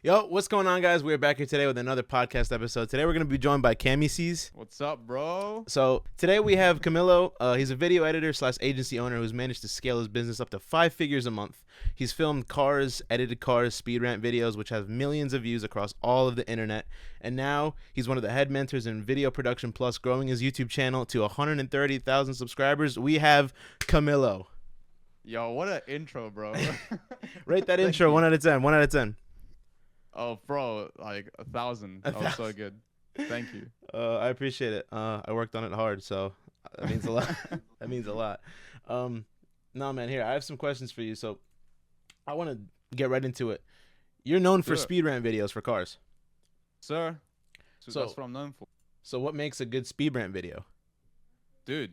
Yo, what's going on, guys? We're back here today with another podcast episode. Today we're going to be joined by Camicees. What's up, bro? So today we have Camilo. He's a video editor / agency owner who's managed to scale his business up to 5 figures a month. He's filmed cars, edited cars, speed rant videos, which have millions of views across all of the internet. And now he's one of the head mentors in Video Production Plus, growing his YouTube channel to 130,000 subscribers. We have Camilo. Yo, what an intro, bro. Rate that intro 1 out of 10. 1 out of 10. Oh, bro, like 1,000. That was so good. Thank you. I appreciate it. I worked on it hard, so that means a lot. That means a lot. No, man, here, I have some questions for you. So I want to get right into it. You're known for speed rant videos for cars. Sir. So that's what I'm known for. So what makes a good speed rant video? Dude,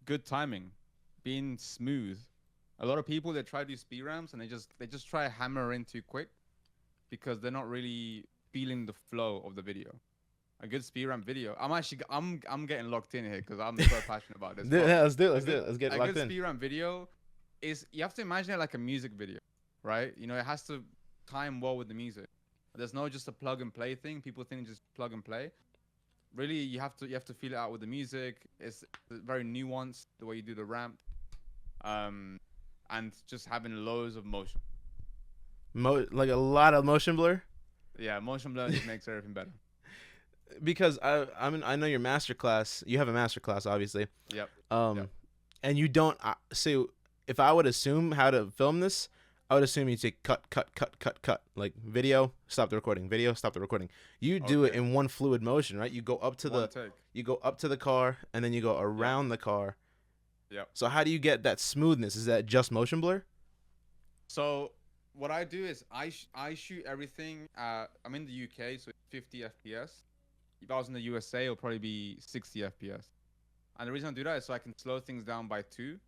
good timing. Being smooth. A lot of people, they try to do speed ramps and they just try to hammer in too quick because they're not really feeling the flow of the video. A good speed ramp video. I'm getting locked in here because I'm so passionate about this. Yeah, let's do it. Let's do it. Let's get locked in. A good speed ramp video is, you have to imagine it like a music video, right? You know, it has to time well with the music. There's no just a plug and play thing. People think just plug and play. Really, you have to feel it out with the music. It's very nuanced the way you do the ramp, and just having loads of motion. Like a lot of motion blur. Yeah, motion blur just makes everything better. Because I know your master class. You have a master class, obviously. Yep. And you don't. So if I would assume how to film this, I would assume you take cut, like video, stop the recording, video, stop the recording. You do it in one fluid motion, right? You go up to the car, and then you go around the car. Yep. So how do you get that smoothness? Is that just motion blur? So what I do is I shoot everything. I'm in the UK, so it's 50 FPS. If I was in the USA, it'll probably be 60 FPS. And the reason I do that is so I can slow things down by 2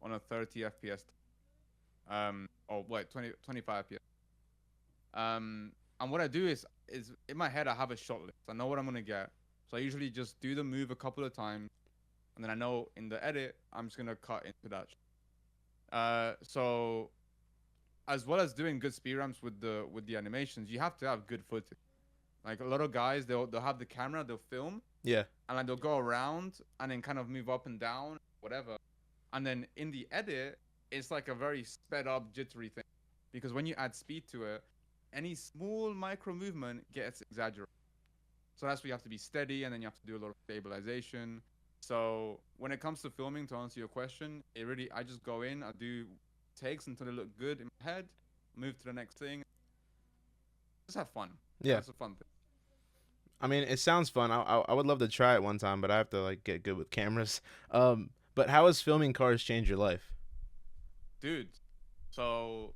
on a 30 FPS. 25 FPS. And what I do is in my head I have a shot list. I know what I'm gonna get, so I usually just do the move a couple of times, and then I know in the edit I'm just gonna cut into that. So as well as doing good speed ramps with the animations, you have to have good footage. Like a lot of guys, they'll have the camera, they'll film, yeah, and like they'll go around and then kind of move up and down, whatever, and then in the edit it's like a very sped up jittery thing, because when you add speed to it, any small micro movement gets exaggerated. So that's where you have to be steady, and then you have to do a lot of stabilization. So when it comes to filming, to answer your question, I just go in, I do takes until they look good in my head, move to the next thing, just have fun. Yeah, that's a fun thing. I mean, it sounds fun. I would love to try it one time, but I have to like get good with cameras. But how has filming cars changed your life? Dude, so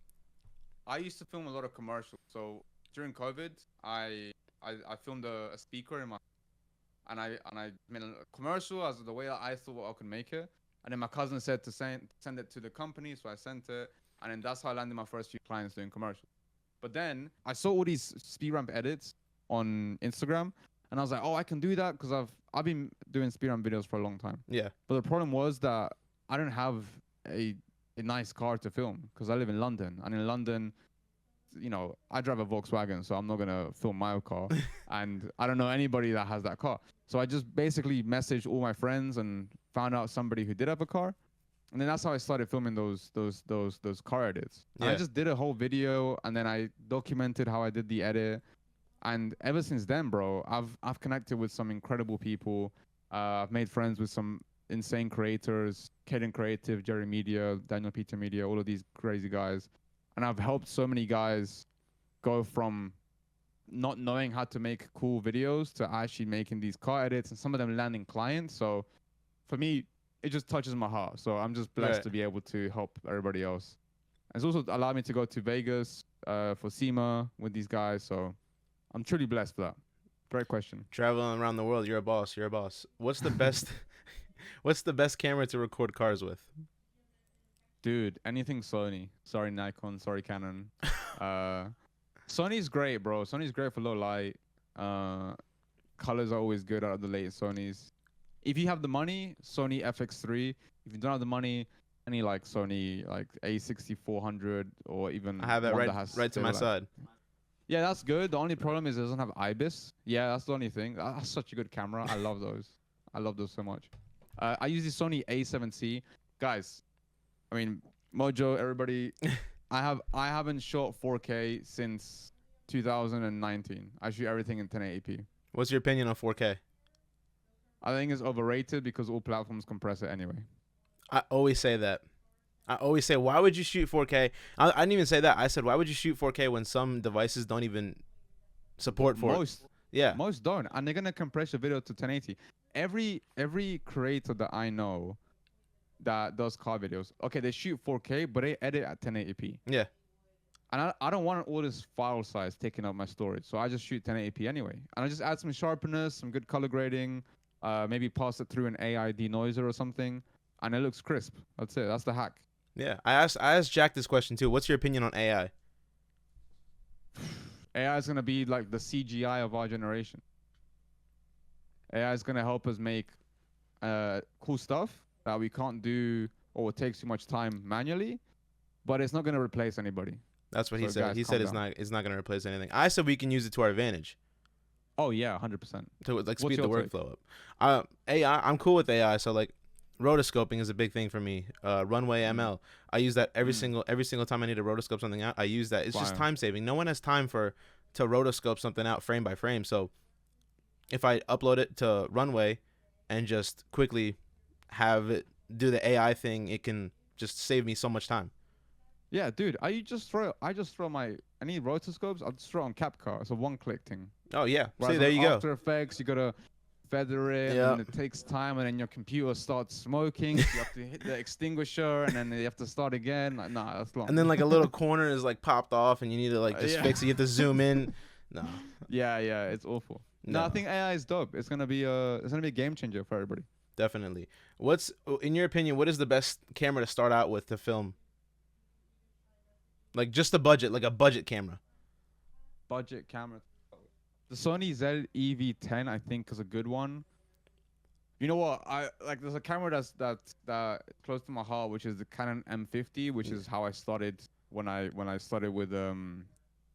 I used to film a lot of commercials. So during COVID, I filmed a speaker in my, and I made a commercial as the way that I thought I could make it. And then my cousin said to send it to the company, so I sent it, and then that's how I landed my first few clients doing commercials. But then I saw all these speed ramp edits on Instagram, and I was like, oh, I can do that because I've been doing speed ramp videos for a long time. Yeah. But the problem was that I don't have a nice car to film because I live in London, and in London, you know, I drive a Volkswagen, so I'm not gonna film my car, and I don't know anybody that has that car. So I just basically messaged all my friends and found out somebody who did have a car, and then that's how I started filming those car edits. Yeah. And I just did a whole video, and then I documented how I did the edit, and ever since then, bro, I've connected with some incredible people. I've made friends with some insane creators, Kaden Creative, Jerry Media, Daniel Peter Media, all of these crazy guys. And I've helped so many guys go from not knowing how to make cool videos to actually making these car edits, and some of them landing clients. So for me, it just touches my heart. So I'm just blessed to be able to help everybody else. And it's also allowed me to go to Vegas for SEMA with these guys. So I'm truly blessed for that. Great question. Traveling around the world, you're a boss. You're a boss. What's the best? What's the best camera to record cars with? Dude, anything Sony. Sorry, Nikon. Sorry, Canon. Sony's great, bro. Sony's great for low light. Colors are always good out of the latest Sonys. If you have the money, Sony FX3. If you don't have the money, any like Sony like A6400 or even I have that right to my side. Yeah, that's good. The only problem is it doesn't have IBIS. Yeah, that's the only thing. That's such a good camera. I love those. I love those so much. I use the Sony A7C. Guys, I mean, Mojo, everybody, I haven't shot 4K since 2019. I shoot everything in 1080p. What's your opinion on 4K? I think it's overrated because all platforms compress it anyway. I always say that. I always say, why would you shoot 4K? I didn't even say that. I said, why would you shoot 4K when some devices don't even support for it? Yeah. Most don't, and they're gonna compress your video to 1080. Every creator that I know that does car videos, okay, they shoot 4K, but they edit at 1080p. Yeah. And I don't want all this file size taking up my storage, so I just shoot 1080p anyway. And I just add some sharpness, some good color grading, maybe pass it through an AI denoiser or something, and it looks crisp. That's it. That's the hack. Yeah. I asked Jack this question too. What's your opinion on AI? AI is gonna be like the CGI of our generation. AI is gonna help us make cool stuff that we can't do or it takes too much time manually, but it's not gonna replace anybody. That's what he So said. guys, He calm said it's not going to replace anything. I said we can use it to our advantage Oh yeah, 100%. to like What's speed the your take? workflow up. AI, I'm cool with AI. So like rotoscoping is a big thing for me. Runway ML, I use that every single time I need to rotoscope something out. I use that. It's just Fire. time saving. No one has time to rotoscope something out frame by frame. So if I upload it to Runway and just quickly have it do the AI thing, it can just save me so much time. Yeah, dude. I just throw my I need rotoscopes. I'll just throw it on CapCut. It's a one-click thing. Oh yeah. Whereas See, there on you go. After Effects, you gotta feather it, Yeah. and it takes time, and then your computer starts smoking. So you have to hit the extinguisher, and then you have to start again. Like, nah, that's long. And then like a little corner is like popped off, and you need to like just Yeah. fix it. You have to zoom in. No. yeah, it's awful. No, I think AI is dope. It's gonna be a game changer for everybody. Definitely. What's in your opinion? What is the best camera to start out with to film? Like just a budget, like a budget camera. Budget camera. The Sony ZEV-10, I think, is a good one. You know what? I like. There's a camera that's close to my heart, which is the Canon M50, which is how I started when I started with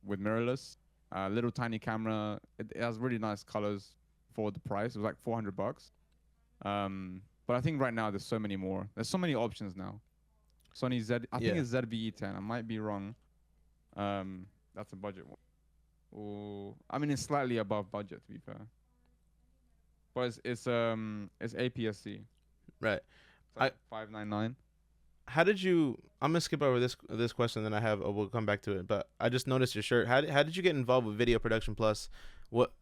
mirrorless. Little tiny camera. It has really nice colors for the price. It was like $400. But I think right now there's so many more. There's so many options now. Sony I think it's ZVE10. I might be wrong. That's a budget one. Ooh, I mean it's slightly above budget to be fair. But it's APS-C. Right. It's like 599. How did you? I'm gonna skip over this question, then I have. We'll come back to it. But I just noticed your shirt. How did you get involved with Video Production Plus?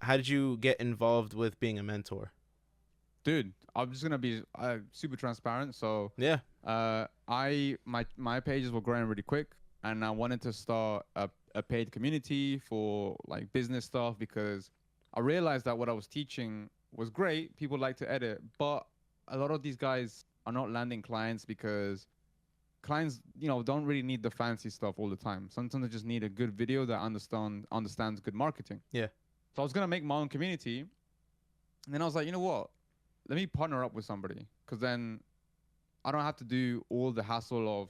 How did you get involved with being a mentor? Dude, I'm just gonna be super transparent. So Yeah. My pages were growing really quick, and I wanted to start a paid community for like business stuff because I realized that what I was teaching was great. People like to edit, but a lot of these guys are not landing clients because clients, don't really need the fancy stuff all the time. Sometimes they just need a good video that understands good marketing. Yeah. So I was gonna make my own community, and then I was like, you know what? Let me partner up with somebody, because then I don't have to do all the hassle of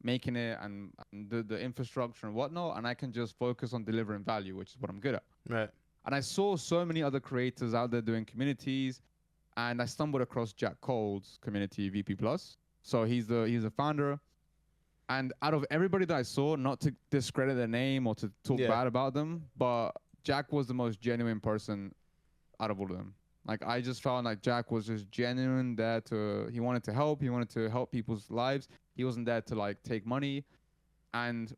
making it and the infrastructure and whatnot, and I can just focus on delivering value, which is what I'm good at. Right. And I saw so many other creators out there doing communities, and I stumbled across Jack Cole's community, VP Plus. So he's the founder. And out of everybody that I saw, not to discredit their name or to talk bad about them, but Jack was the most genuine person out of all of them. Like, I just felt like Jack was just genuine there he wanted to help. He wanted to help people's lives. He wasn't there to like take money. And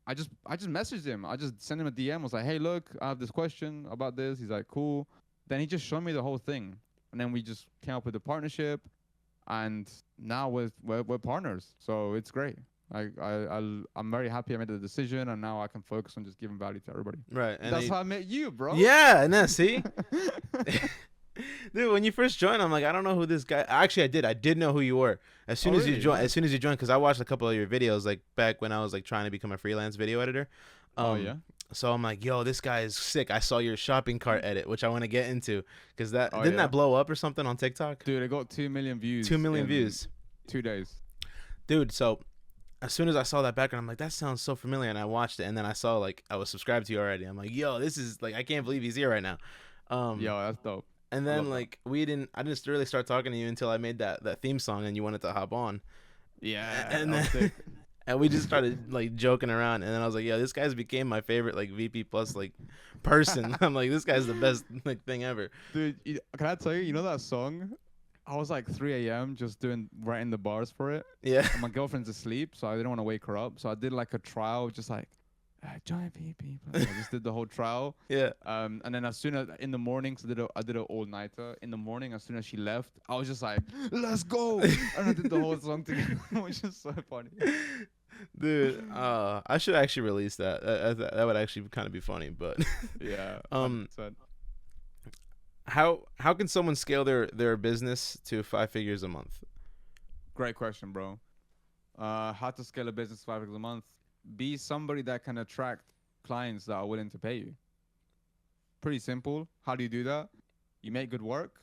I just messaged him. I just sent him a DM. Was like, hey, look, I have this question about this. He's like, cool. Then he just showed me the whole thing. And then we just came up with a partnership. And now we're partners. So it's great. I'm very happy I made the decision, and now I can focus on just giving value to everybody. Right. And that's how I met you, bro. Yeah, and then see, dude, when you first joined, I'm like, I don't know who this guy. Actually, I did know who you were as soon as you joined. As soon as you joined, because I watched a couple of your videos, like back when I was like trying to become a freelance video editor. So I'm like, yo, this guy is sick. I saw your shopping cart edit, which I want to get into, because didn't that blow up or something on TikTok? Dude, it got 2 million views. 2 million views. 2 days. Dude, so as soon as I saw that background, I'm like, that sounds so familiar, and I watched it, and then I saw like I was subscribed to you already. I'm like, yo, this is like I can't believe he's here right now. Um, Yo, that's dope. and I then love that. like I didn't really start talking to you until I made that theme song, and you wanted to hop on, Yeah, and that was then sick. and we just started like joking around, and then I was like, yeah, this guy's became my favorite like VP plus like person. I'm like, this guy's the best like thing ever. Dude, can I tell you, you know that song? I was like 3 a.m. just writing the bars for it. Yeah, And my girlfriend's asleep, so I didn't want to wake her up. So I did like a trial, just like, join VP. I just did the whole trial. yeah. And then as soon as in the morning, so I did an all nighter. In the morning, as soon as she left, I was just like, let's go. And I did the whole song together, which is so funny. Dude, I should actually release that. That would actually kind of be funny. But Yeah. um, 100%. how can someone scale their business to 5 figures a month? Great question, bro. How to scale a business 5 figures a month? Be somebody that can attract clients that are willing to pay you. Pretty simple. How do you do that? You make good work.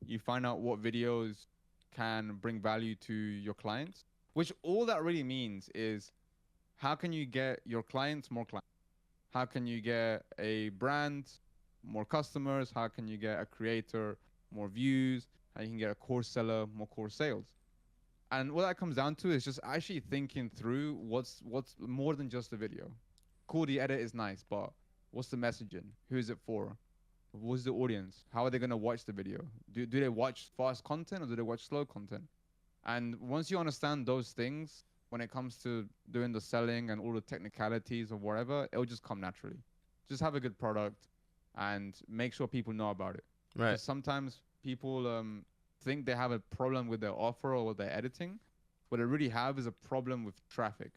You find out what videos can bring value to your clients, which all that really means is how can you get your clients more clients? How can you get a brand more customers? How can you get a creator more views? How you can get a course seller more course sales? And what that comes down to is just actually thinking through what's more than just a video. Cool, the edit is nice, but what's the messaging? Who is it for? What's the audience? How are they gonna watch the video? Do they watch fast content or do they watch slow content? And once you understand those things, when it comes to doing the selling and all the technicalities or whatever, it'll just come naturally. Just have a good product and make sure people know about it. Right. Because sometimes people think they have a problem with their offer or with their editing. What they really have is a problem with traffic.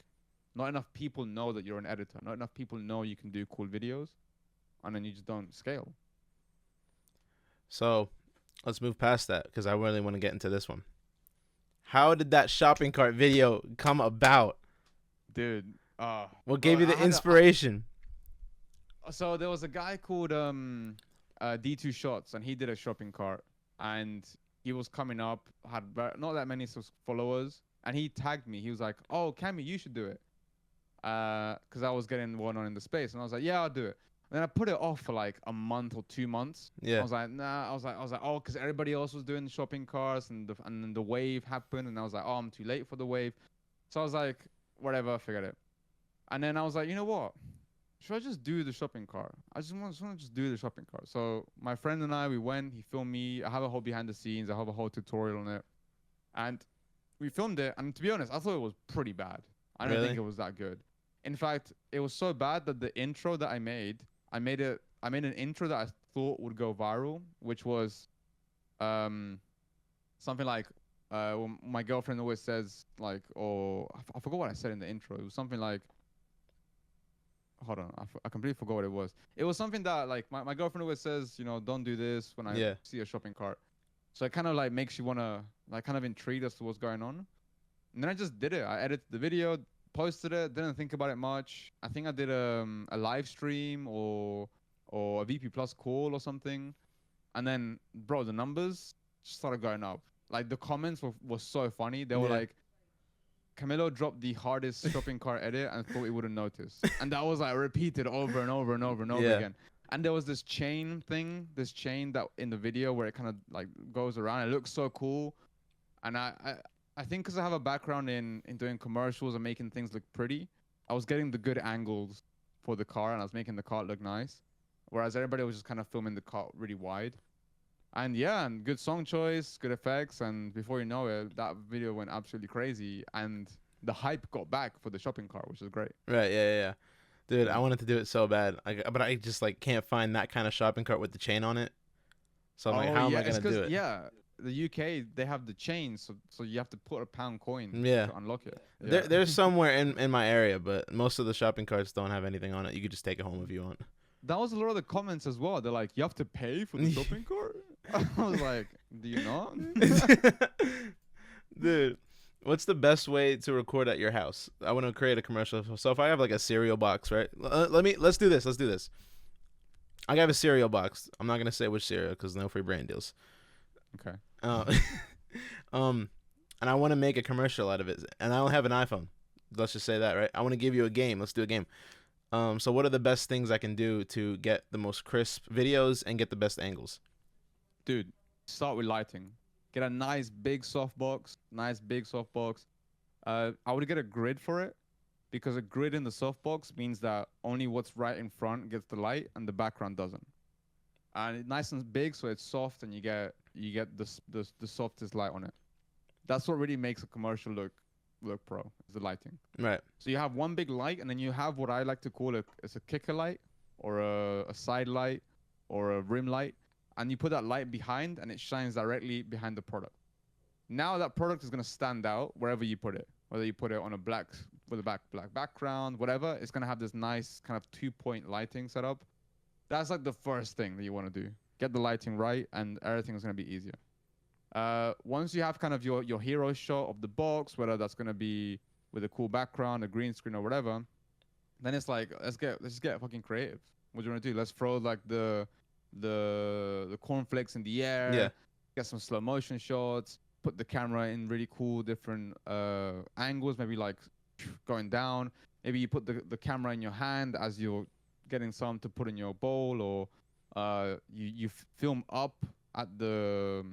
Not enough people know that you're an editor. Not enough people know you can do cool videos. And then you just don't scale. So let's move past that because I really want to get into this one. How did that shopping cart video come about? Dude. What gave you the inspiration? So there was a guy called D2 Shots, and he did a shopping cart. And he was coming up, had not that many followers. And he tagged me. He was like, oh, Cami, you should do it. Because I was getting one on in the space. And I was like, yeah, I'll do it. And then I put it off for like a month or 2 months. Yeah. I was like, nah. I was like, oh, because everybody else was doing the shopping carts, and then the wave happened, and I was like, oh, I'm too late for the wave. So I was like, whatever, forget it. And then I was like, you know what? Should I just do the shopping cart? I just want to just do the shopping cart. So my friend and I, we went. He filmed me. I have a whole behind the scenes. I have a whole tutorial on it, and we filmed it. And to be honest, I thought it was pretty bad. I don't think it was that good. In fact, it was so bad that the intro that I made an intro that I thought would go viral, which was something like well, my girlfriend always says like, or I forgot what I said in the intro. It was something like, hold on, I completely forgot what it was. It was something that like my girlfriend always says, you know, don't do this when I see a shopping cart. So it kind of like makes you wanna like kind of intrigued as to what's going on. And then I just did it. I edited the video, posted it, didn't think about it much. I think I did a live stream or a VP Plus call or something. And then, bro, the numbers just started going up. Like, the comments were so funny. They were like, Camilo dropped the hardest shopping cart edit and thought we wouldn't notice. And that was, like, repeated over and over and over and over again. And there was this chain that in the video where it kind of, like, goes around. It looks so cool. And I think because I have a background in doing commercials and making things look pretty, I was getting the good angles for the car, and I was making the cart look nice. Whereas everybody was just kind of filming the cart really wide. And yeah, and good song choice, good effects, and before you know it, that video went absolutely crazy. And the hype got back for the shopping cart, which is great. Right, yeah. Dude, I wanted to do it so bad, but I just like can't find that kind of shopping cart with the chain on it. So I'm like, how am I gonna do it? Yeah, the UK, they have the chain, so you have to put a pound coin to unlock it. There's somewhere in my area, but most of the shopping carts don't have anything on it. You could just take it home if you want. That was a lot of the comments as well. They're like, you have to pay for the shopping cart? I was like, do you not? Dude, what's the best way to record at your house? I want to create a commercial. So if I have like a cereal box, right? Let's do this. I have a cereal box. I'm not gonna say which cereal because no free brand deals. Okay. And I want to make a commercial out of it, and I don't have an iPhone. Let's just say that, right? I want to give you a game. Let's do a game. So what are the best things I can do to get the most crisp videos and get the best angles? Dude, start with lighting. Get a nice big softbox. Nice big softbox. I would get a grid for it because a grid in the softbox means that only what's right in front gets the light and the background doesn't. And it's nice and big, so it's soft, and you get the softest light on it. That's what really makes a commercial look pro, is the lighting. Right. So you have one big light, and then you have what I like to call it's a kicker light, or a side light, or a rim light, and you put that light behind, and it shines directly behind the product. Now that product is gonna stand out wherever you put it. Whether you put it on a black background, whatever, it's gonna have this nice kind of 2-point lighting setup. That's like the first thing that you want to do. Get the lighting right, and everything's gonna be easier. Once you have kind of your hero shot of the box, whether that's gonna be with a cool background, a green screen, or whatever, then it's like let's just get fucking creative. What do you want to do? Let's throw like the cornflakes in the air. Yeah. Get some slow motion shots. Put the camera in really cool different angles. Maybe like going down. Maybe you put the camera in your hand as you're getting some to put in your bowl, or you film up at the,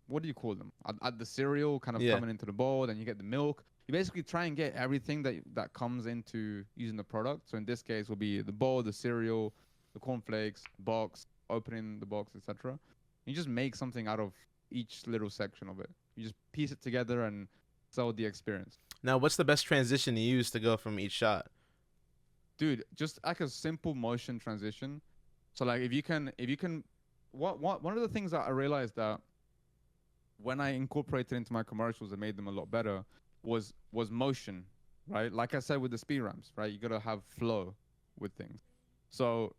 what do you call them? At the cereal kind of coming into the bowl, then you get the milk. You basically try and get everything that comes into using the product. So in this case will be the bowl, the cereal, the cornflakes, box, opening the box, etc. You just make something out of each little section of it. You just piece it together and sell the experience. Now, what's the best transition to use to go from each shot? Dude, just like a simple motion transition. So like if you can one of the things that I realized that when I incorporated into my commercials that made them a lot better was motion, right? Like I said with the speed ramps, right? You gotta have flow with things. So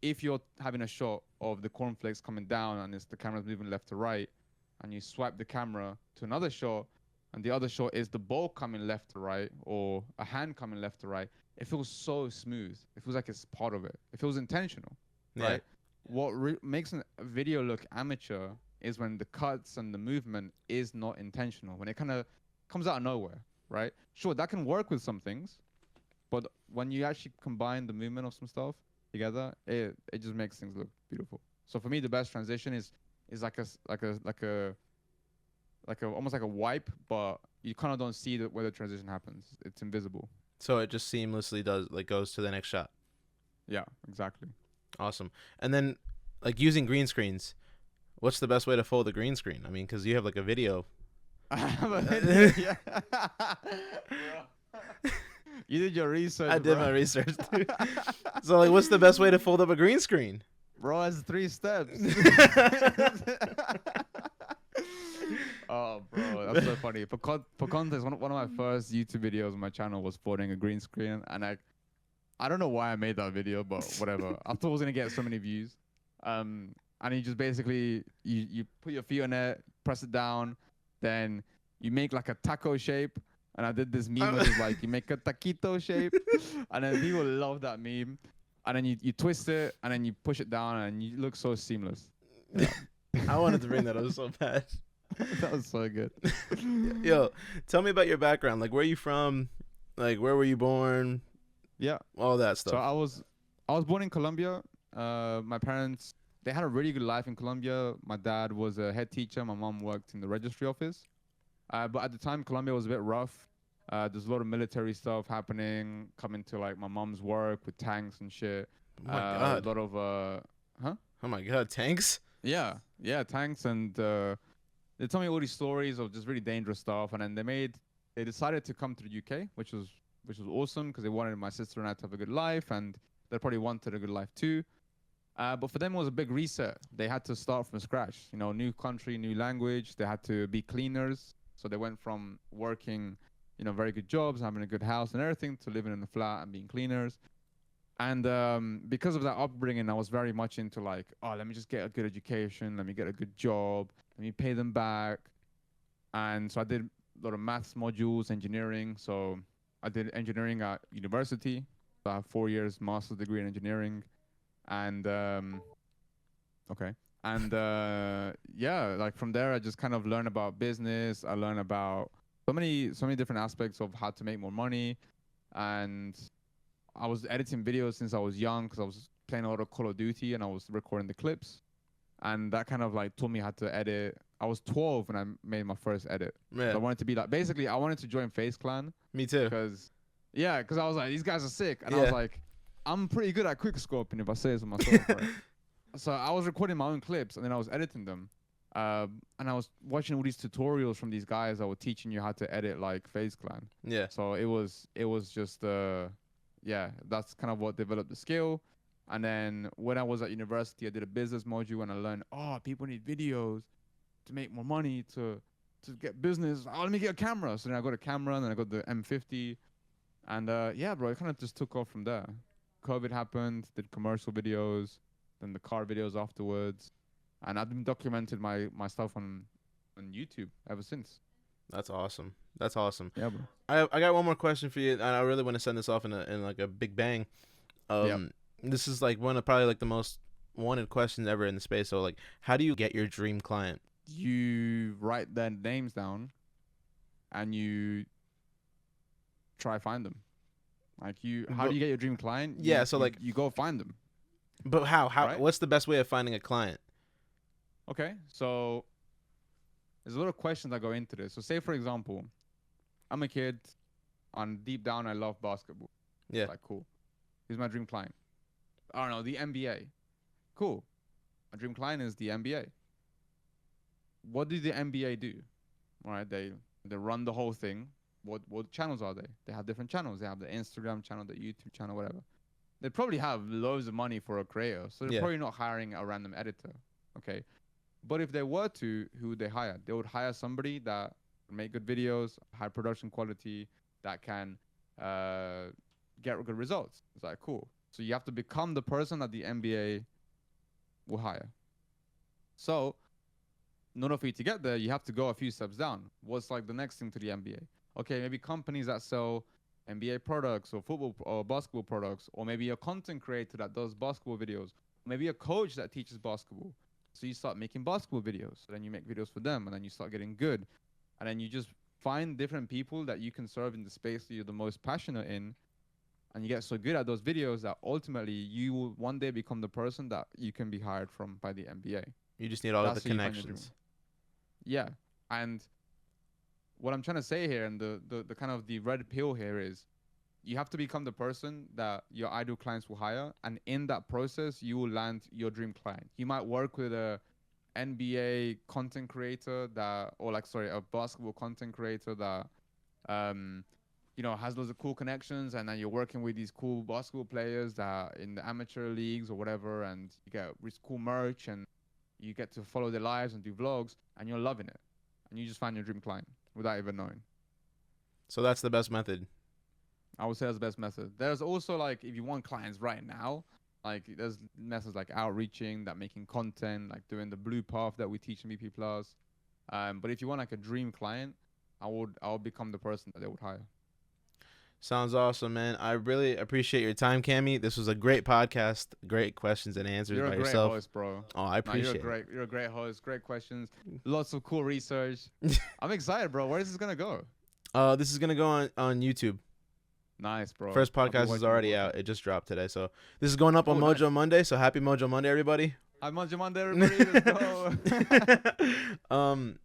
if you're having a shot of the cornflakes coming down and the camera's moving left to right, and you swipe the camera to another shot, and the other shot is the bowl coming left to right, or a hand coming left to right, it feels so smooth. It feels like it's part of it. It feels intentional, right? What makes a video look amateur is when the cuts and the movement is not intentional, when it kind of comes out of nowhere, right? Sure, that can work with some things, but when you actually combine the movement of some stuff together, it just makes things look beautiful. So for me, the best transition is like a almost like a wipe, but you kind of don't see where the transition happens. It's invisible. So it just seamlessly goes to the next shot. Yeah, exactly. Awesome. And then like using green screens, what's the best way to fold a green screen? I mean, because you have like a video. Yeah. You did your research. I did my research. So like, what's the best way to fold up a green screen? Bro, it's 3 steps. Oh, bro, that's so funny. For context, one of my first YouTube videos on my channel was folding a green screen, and I don't know why I made that video, but whatever. I thought I was gonna get so many views. And you just basically you put your feet on it, press it down, then you make like a taco shape. And I did this meme which is like you make a taquito shape, and then people love that meme. And then you twist it, and then you push it down, and you look so seamless. Yeah. I wanted to bring that up so bad. That was so good. Yo, tell me about your background. Like, where are you from? Like, where were you born? Yeah, all that stuff. So I was born in Colombia. My parents, they had a really good life in Colombia. My dad was a head teacher. My mom worked in the registry office. But at the time, Colombia was a bit rough. There's a lot of military stuff happening, coming to like my mom's work with tanks and shit. Oh my God. A lot of, Oh my God, tanks? Yeah, tanks. And they told me all these stories of just really dangerous stuff. And then they decided to come to the UK, which was awesome because they wanted my sister and I to have a good life, and they probably wanted a good life too. But for them, it was a big reset. They had to start from scratch. You know, new country, new language. They had to be cleaners. So they went from working, you know, very good jobs, having a good house and everything, to living in a flat and being cleaners. And because of that upbringing, I was very much into like, oh, let me just get a good education. Let me get a good job. Let me pay them back. And so I did a lot of maths modules, engineering. So I did engineering at university. So I have 4 years master's degree in engineering. And okay. And yeah, like from there, I just kind of learned about business. I learned about so many different aspects of how to make more money. And I was editing videos since I was young because I was playing a lot of Call of Duty and I was recording the clips. And that kind of like taught me how to edit. I was 12 when I made my first edit. Yeah. So I wanted to be like, basically, I wanted to join FaZe Clan. Me too. Because I was like, these guys are sick. And I was like, I'm pretty good at quickscoping if I say so myself. Right? So I was recording my own clips and then I was editing them. And I was watching all these tutorials from these guys that were teaching you how to edit like FaZe Clan. Yeah. So it was just that's kind of what developed the skill. And then when I was at university, I did a business module and I learned, people need videos to make more money to get business. Let me get a camera. So then I got a camera and then I got the M50. And bro, it kind of just took off from there. COVID happened, did commercial videos, then the car videos afterwards. And I've been documented my stuff on YouTube ever since. That's awesome. That's awesome. Yeah, bro. I got one more question for you, and I really want to send this off in like a big bang. This is like one of probably like the most wanted questions ever in the space. So like, how do you get your dream client? You write their names down, and you try find them. Like how do you get your dream client? You go find them. But how? Right? What's the best way of finding a client? Okay, so there's a lot of questions that go into this. So say, for example, I'm a kid, and deep down I love basketball. Yeah. Like, cool. Who's my dream client? I don't know, the NBA. Cool. My dream client is the NBA. What do the NBA do? All right, they run the whole thing. What channels are they? They have different channels. They have the Instagram channel, the YouTube channel, whatever. They probably have loads of money for a creator, so they're probably not hiring a random editor. Okay. But if they were to, who would they hire? They would hire somebody that can make good videos, high production quality, that can get good results. It's like, cool. So you have to become the person that the NBA will hire. So in order for you to get there, you have to go a few steps down. What's like the next thing to the NBA? Okay, maybe companies that sell NBA products or football or basketball products, or maybe a content creator that does basketball videos, maybe a coach that teaches basketball. So you start making basketball videos. So then you make videos for them, and then you start getting good. And then you just find different people that you can serve in the space that you're the most passionate in. And you get so good at those videos that ultimately you will one day become the person that you can be hired from by the NBA. You just need all of the connections. Yeah. And what I'm trying to say here, and the kind of the red pill here is, you have to become the person that your ideal clients will hire. And in that process, you will land your dream client. You might work with a NBA content creator a basketball content creator that, has loads of cool connections. And then you're working with these cool basketball players that are in the amateur leagues or whatever. And you get this cool merch and you get to follow their lives and do vlogs, and you're loving it. And you just find your dream client without even knowing. So that's the best method. I would say that's the best method. There's also like, if you want clients right now, like there's methods like outreaching, that making content, like doing the blue path that we teach in BP Plus. But if you want like a dream client, I would become the person that they would hire. Sounds awesome, man. I really appreciate your time, Cami. This was a great podcast. Great questions and answers by yourself. You're a great host, bro. Oh, I appreciate it. You're a great host. Great questions. Lots of cool research. I'm excited, bro. Where is this gonna go? This is gonna go on YouTube. Nice, bro. First podcast is already out. It just dropped today. So this is going up on Mojo Monday. So happy Mojo Monday, everybody. Happy Mojo Monday, everybody. Let's go.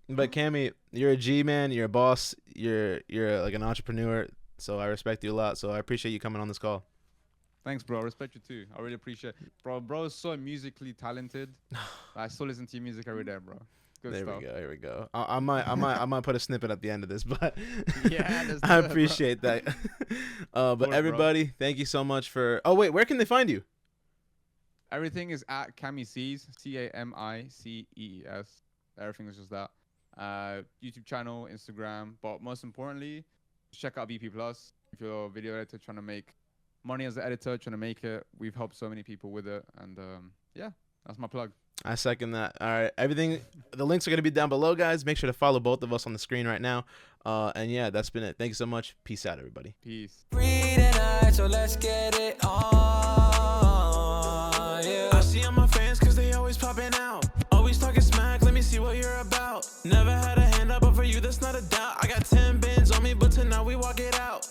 But Cami, you're a G, man. You're a boss. You're like an entrepreneur. So I respect you a lot. So I appreciate you coming on this call. Thanks, bro. I respect you too. I really appreciate it. Bro is so musically talented. I still listen to your music every day, bro. Good stuff. Here we go. I might put a snippet at the end of this, but yeah, I appreciate that. But everybody, thank you so much for. Oh wait, where can they find you? Everything is at Camicees, Camicees. Everything is just that. YouTube channel, Instagram, but most importantly, check out BP Plus. If you're a video editor trying to make money as an editor, trying to make it, we've helped so many people with it, and yeah, that's my plug. I second that. All right, the links are going to be down below, guys. Make sure to follow both of us on the screen right now. And yeah, that's been it. Thank you so much. Peace out, everybody. Peace. Free tonight, so let's get it on. Yeah. I see all my fans cause they always popping out. Always talking smack, let me see what you're about. Never had a hand up, but for you, that's not a doubt. I got 10 bins on me, but tonight we walking.